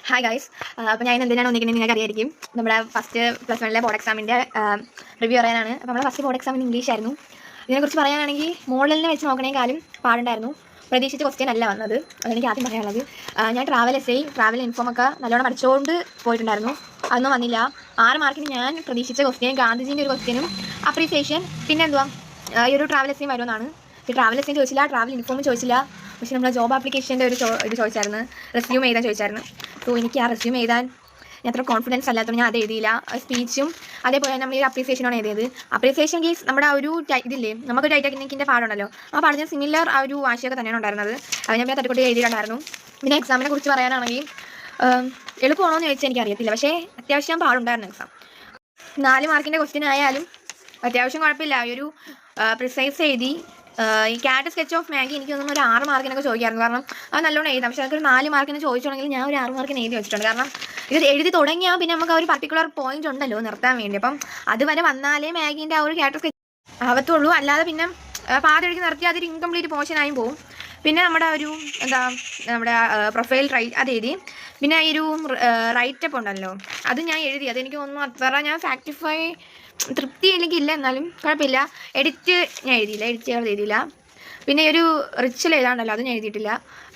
Hi guys. അപ്പോൾ ഞാൻ എന്തിനാണ് വന്നിരിക്കുന്നത് നിങ്ങൾക്ക് അറിയായിരിക്കും. നമ്മുടെ ഫസ്റ്റ് +1 ബോർഡ് എക്സാമിൻ്റെ റിവ്യൂ പറയാനാണ്. അപ്പോൾ നമ്മുടെ ഫസ്റ്റ് ബോർഡ് എക്സാമിന് ഇംഗ്ലീഷ് ആയിരുന്നു. ഇതിനെക്കുറിച്ച് പറയാനാണെങ്കിൽ മോഡലിനെ വെച്ച് നോക്കണേക്കാളും പാടുണ്ടായിരുന്നു. പ്രതീക്ഷിച്ച ക്വസ്റ്റ്യൻ അല്ല വന്നത്, അതെനിക്ക് ആദ്യം പറയാനുള്ളത്. ഞാൻ ട്രാവൽ എസ്സേ, ട്രാവൽ ഇൻഫോമൊക്കെ നല്ലോണം പഠിച്ചുകൊണ്ട് പോയിട്ടുണ്ടായിരുന്നു. അതൊന്നും വന്നില്ല. 6 മാർക്കിന് ഞാൻ പ്രതീക്ഷിച്ച ക്വസ്റ്റ്യൻ ഗാന്ധിജീൻ്റെ ഒരു ക്വസ്റ്റ്യനും അപ്രീസിയേഷൻ, പിന്നെ എന്തുവാ ഈ ഒരു ട്രാവൽ എസ്സേയും വരുമെന്നാണ്. ഈ ട്രാവൽ എസ്സേയും ചോദിച്ചില്ല, ട്രാവൽ ഇൻഫോമും ചോദിച്ചില്ല. പക്ഷേ നമ്മൾ ജോബ് ആപ്ലിക്കേഷൻ്റെ ഇത് ചോദിച്ചായിരുന്നു, റെസ്യൂം എഴുതാൻ ചോദിച്ചായിരുന്നു. സോ എനിക്ക് ആ റെസ്യൂം എഴുതാൻ അത്ര കോൺഫിഡൻസ് അല്ലാത്തതുകൊണ്ട് ഞാൻ അത് എഴുതിയില്ല. സ്പീച്ചും അതേപോലെ നമ്മൾ ഈ അപ്രീസിയേഷനാണ് എഴുതിയത്. അപ്രീസിയേഷൻ കേസ് നമ്മുടെ ഒരു ഇതില്ലേ, നമുക്ക് ടൈറ്റാക്കിൻ്റെ പാടുണ്ടല്ലോ, ആ പാടിന് സിമിലർ ആ ഒരു വാശിയൊക്കെ തന്നെയാണ് ഉണ്ടായിരുന്നത്. അത് ഞാൻ തട്ടിക്കൂട്ടി എഴുതിയിട്ടുണ്ടായിരുന്നു. പിന്നെ എക്സാമിനെ കുറിച്ച് പറയാനാണെങ്കിൽ എളുപ്പമാണോ എന്ന് ചോദിച്ചാൽ എനിക്കറിയത്തില്ല, പക്ഷേ അത്യാവശ്യം പാടുണ്ടായിരുന്നു എക്സാം. 4 മാർക്കിൻ്റെ ക്വസ്റ്റ്യൻ ആയാലും അത്യാവശ്യം കുഴപ്പമില്ല. ഈ ഒരു പ്രിസൈസ് എഴുതി. ഈ ക്യാറ്റ് സ്കെച്ച് ഓഫ് മാഗി എനിക്ക് തോന്നുന്നു ഒരു 6 മാർക്കിനൊക്കെ ചോദിക്കായിരുന്നു. കാരണം അത് നല്ലോണം എഴുതാം. പക്ഷേ അതൊരു 4 മാർക്കിന് ചോദിച്ചിട്ടുണ്ടെങ്കിൽ ഞാൻ ഒരു 6 മാർക്കിന് എഴുതി വെച്ചിട്ടുണ്ട്. കാരണം ഇത് എഴുതി തുടങ്ങിയാൽ പിന്നെ നമുക്ക് ആ ഒരു പർട്ടിക്കുലർ പോയിന്റ് ഉണ്ടല്ലോ നിർത്താൻ വേണ്ടി. അപ്പം അതുവരെ വന്നാലേ മാഗീൻ്റെ ആ ഒരു ക്യാറ്റ് സ്കെച്ച് ആവത്തുള്ളൂ. അല്ലാതെ പിന്നെ പാതി നിർത്തി അതൊരു ഇൻകംപ്ലീറ്റ് പോർഷനായും പോകും. പിന്നെ നമ്മുടെ ഒരു നമ്മുടെ പ്രൊഫൈൽ അത് എഴുതി. പിന്നെ ഈ ഒരു റൈറ്റപ്പ് ഉണ്ടല്ലോ, അത് ഞാൻ എഴുതി. അതെനിക്ക് തോന്നുന്നു അത്ര ഞാൻ ഫാക്ടിഫൈ തൃപ്തി എനിക്കില്ല, എന്നാലും കുഴപ്പമില്ല. എഡിറ്റ് ഞാൻ എഴുതിയില്ല, എഡിറ്റുകൾ എഴുതിയില്ല. പിന്നെ ഈ ഒരു റിച്വൽ എഴുതാണ്ടല്ലോ, അത് ഞാൻ എഴുതിയിട്ടില്ല.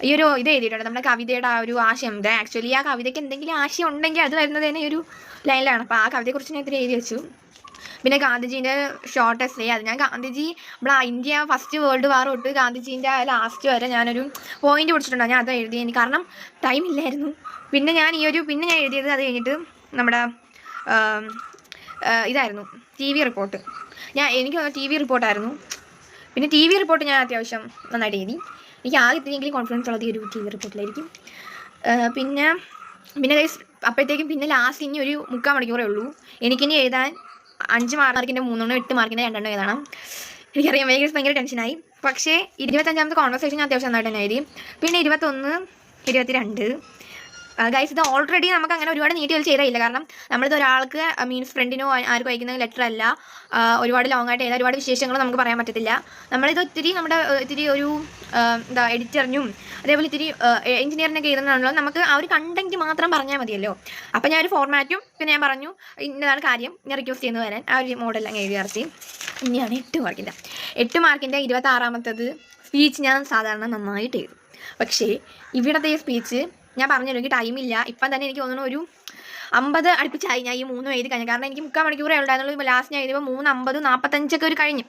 ഈ ഒരു ഇത് എഴുതിയിട്ടുണ്ട്, നമ്മുടെ കവിതയുടെ ആ ഒരു ആശയം. ആക്ച്വലി ആ കവിതയ്ക്ക് എന്തെങ്കിലും ആശയം ഉണ്ടെങ്കിൽ അത് വരുന്നത് തന്നെ ഈ ഒരു ലൈനിലാണ്. അപ്പോൾ ആ കവിതയെക്കുറിച്ച് ഞാൻ ഇത്തിരി എഴുതി വെച്ചു. പിന്നെ ഗാന്ധിജീൻ്റെ ഷോർട്ട് എസ്സേ, അത് ഞാൻ ഗാന്ധിജി നമ്മുടെ ഇന്ത്യ ഫസ്റ്റ് വേൾഡ് വാർ തൊട്ട് ഗാന്ധിജീൻ്റെ ലാസ്റ്റ് വരെ ഞാനൊരു പോയിന്റ് പിടിച്ചിട്ടുണ്ടോ, ഞാൻ അത് എഴുതി. എനിക്ക് കാരണം ടൈം ഇല്ലായിരുന്നു. പിന്നെ ഞാൻ എഴുതിയത് അത് കഴിഞ്ഞിട്ട് നമ്മുടെ ഇതായിരുന്നു TV റിപ്പോർട്ട്. എനിക്ക് TV റിപ്പോർട്ടായിരുന്നു. പിന്നെ TV റിപ്പോർട്ട് ഞാൻ അത്യാവശ്യം നന്നായിട്ട് എഴുതി. എനിക്ക് ആകെ ഇത്തിരിയെങ്കിലും കോൺഫിഡൻസ് ഉള്ളത് ഈ ഒരു TV റിപ്പോർട്ടിലായിരിക്കും. പിന്നെ അപ്പോഴത്തേക്കും പിന്നെ ലാസ്റ്റ് ഇനി ഒരു 3/4 മണിക്കൂറേ ഉള്ളൂ. എനിക്കിനി എഴുതാൻ 5 മാർക്കിൻ്റെ 3 8 മാർക്കിൻ്റെ 2 എഴുതണം. എനിക്കറിയാം, ഭയങ്കര ടെൻഷനായി. പക്ഷേ 25ാമത്തെ കോൺവെർസേഷൻ ഞാൻ അത്യാവശ്യം നന്നായിട്ട് തന്നെ എഴുതി. പിന്നെ 21 22 ഗൈസ്, ഇത് ഓൾറെഡി നമുക്ക് അങ്ങനെ ഒരുപാട് നീട്ടി വലിച്ച് ചെയ്തില്ല. കാരണം നമ്മളിത് ഒരാൾക്ക് മീൻസ് ഫ്രണ്ടിനോ ആർക്കും അയക്കുന്ന ലെറ്റർ അല്ല. ഒരുപാട് ലോങ് ആയിട്ട് ഒരുപാട് വിശേഷങ്ങൾ നമുക്ക് പറയാൻ പറ്റത്തില്ല. നമ്മളിത് ഇത്തിരി ഒരു എഡിറ്ററിനും അതേപോലെ ഇത്തിരി എഞ്ചിനീയറിനൊക്കെ എഴുതുന്നതാണല്ലോ, നമുക്ക് ആ ഒരു കണ്ടന്റ് മാത്രം പറഞ്ഞാൽ മതിയല്ലോ. അപ്പം ഞാൻ ഒരു ഫോർമാറ്റും പിന്നെ ഞാൻ പറഞ്ഞു ഇന്നതാണ് കാര്യം, ഞാൻ റിക്വസ്റ്റ് ചെയ്യുന്നത് വരാൻ ആ ഒരു മോഡൽ അങ്ങ് എഴുതി ഇറച്ചി. ഇനിയാണ് 8 മാർക്കിൻ്റെ 26ാമത്തേത് സ്പീച്ച്. ഞാൻ സാധാരണ നന്നായിട്ട് എഴുതും, പക്ഷേ ഇവിടത്തെ സ്പീച്ച് ഞാൻ പറഞ്ഞല്ലോ, എനിക്ക് ടൈമില്ല. ഇപ്പം തന്നെ എനിക്ക് തോന്നുന്നു ഒരു 50 അടുപ്പിച്ചായി ഞാൻ ഈ 3 എഴുതി കഴിഞ്ഞു. കാരണം എനിക്ക് 3/4 മണിക്കൂറേ ഉണ്ടായിരുന്നുള്ളൂ. ലാസ്റ്റ് ഞാൻ എഴുതിയപ്പോൾ 3:50 45 ഒരു കഴിഞ്ഞു.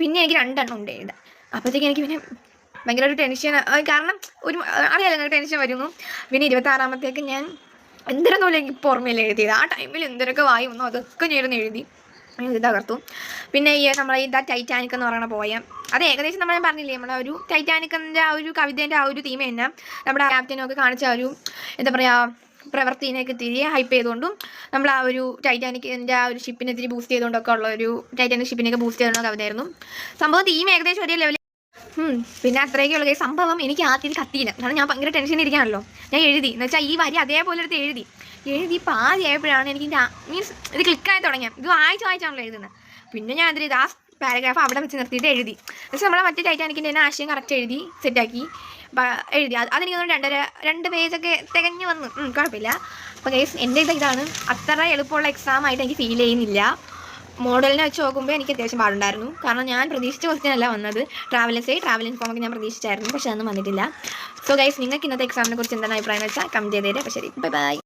പിന്നെ എനിക്ക് 2 എണ്ണം ഉണ്ട് എഴുതാൻ. അപ്പോഴത്തേക്ക് എനിക്ക് പിന്നെ ഭയങ്കര ഒരു ടെൻഷൻ. കാരണം അറിയാലോ നിങ്ങൾക്ക് ടെൻഷൻ വരുന്നു. പിന്നെ 26ാമത്തേക്ക് ഞാൻ എന്തിനൊന്നുമില്ല, എനിക്ക് ഇപ്പോൾ ഓർമ്മയില്ല എഴുതിയത്. ആ ടൈമിൽ എന്തിനൊക്കെ വായി വന്നു അതൊക്കെ ഞാൻ എഴുതി തകർത്തു. പിന്നെ നമ്മളെ ടൈറ്റാനിക് എന്ന് പറയുന്ന പോയം, അത് ഏകദേശം നമ്മൾ പറഞ്ഞില്ലേ, നമ്മളെ ഒരു ടൈറ്റാനിക്കിൻ്റെ ആ ഒരു കവിതേൻ്റെ ആ ഒരു തീം തന്നെ നമ്മുടെ ക്യാപ്റ്റനൊക്കെ കാണിച്ച ആ ഒരു പ്രവൃത്തിനെയൊക്കെ ഇത്തിരി ഹൈപ്പ് ചെയ്തുകൊണ്ടും നമ്മൾ ആ ഒരു ടൈറ്റാനിക്കിൻ്റെ ആ ഒരു ഷിപ്പിനെ ഇത്തിരി ബൂസ്റ്റ് ചെയ്തുകൊണ്ടൊക്കെ ഉള്ള ഒരു ടൈറ്റാനിക് ഷിപ്പിനെയൊക്കെ ബൂസ്റ്റ് ചെയ്തുകൊണ്ട കവിതയായിരുന്നു. സംഭവം തീം ഏകദേശം ഒരേ ലെവലിൽ. പിന്നെ അത്രയൊക്കെയുള്ള സംഭവം എനിക്ക് ആദ്യം കത്തിയില്ല. കാരണം ഞാൻ ഭയങ്കര ടെൻഷൻ ഇരിക്കാണല്ലോ. ഞാൻ എഴുതി എന്ന് വെച്ചാൽ ഈ വരി അതേപോലെ എടുത്ത് എഴുതി ഇപ്പോൾ ആദ്യമായപ്പോഴാണ് എനിക്ക് മീൻസ് ഇത് ക്ലിക്കായി തുടങ്ങിയത്. ഇത് വായിച്ചാണല്ലോ എഴുതുന്നത്. പിന്നെ ഞാൻ എന്തിനാ ആ പാരഗ്രാഫ് അവിടെ വെച്ച് നിർത്തിയിട്ട് എഴുതി. പക്ഷേ നമ്മളെ മറ്റേ ടൈറ്റാനിക്കിൻ്റെ തന്നെ ആശയം കറക്റ്റ് എഴുതി സെറ്റാക്കി എഴുതി. അതെനിക്ക് തോന്നുന്നു 2 പേജൊക്കെ തികഞ്ഞ് വന്നു. കുഴപ്പമില്ല. അപ്പോൾ ഗൈസ്, എൻ്റെ ഇതാണ്. അത്ര എളുപ്പമുള്ള എക്സാം ആയിട്ട് എനിക്ക് ഫീൽ ചെയ്യുന്നില്ല. മോഡലിനെ വെച്ച് നോക്കുമ്പോൾ എനിക്ക് അത്യാവശ്യം പാടുണ്ടായിരുന്നു. കാരണം ഞാൻ പ്രതീക്ഷിച്ച ക്വസ്റ്റ്യൻ അല്ല വന്നത്. ട്രാവൽ ഇൻഫോമൊക്കെ ഞാൻ പ്രതീക്ഷിച്ചായിരുന്നു, പക്ഷേ അതൊന്നും വന്നിട്ടില്ല. സോ ഗൈസ്, നിങ്ങൾക്ക് ഇന്നത്തെ എക്സാമിനെ കുറിച്ച് എന്താണ് അഭിപ്രായം വെച്ചാൽ കമൻറ്റ് ചെയ്തേരെ. അപ്പോൾ ശരി, ബൈ.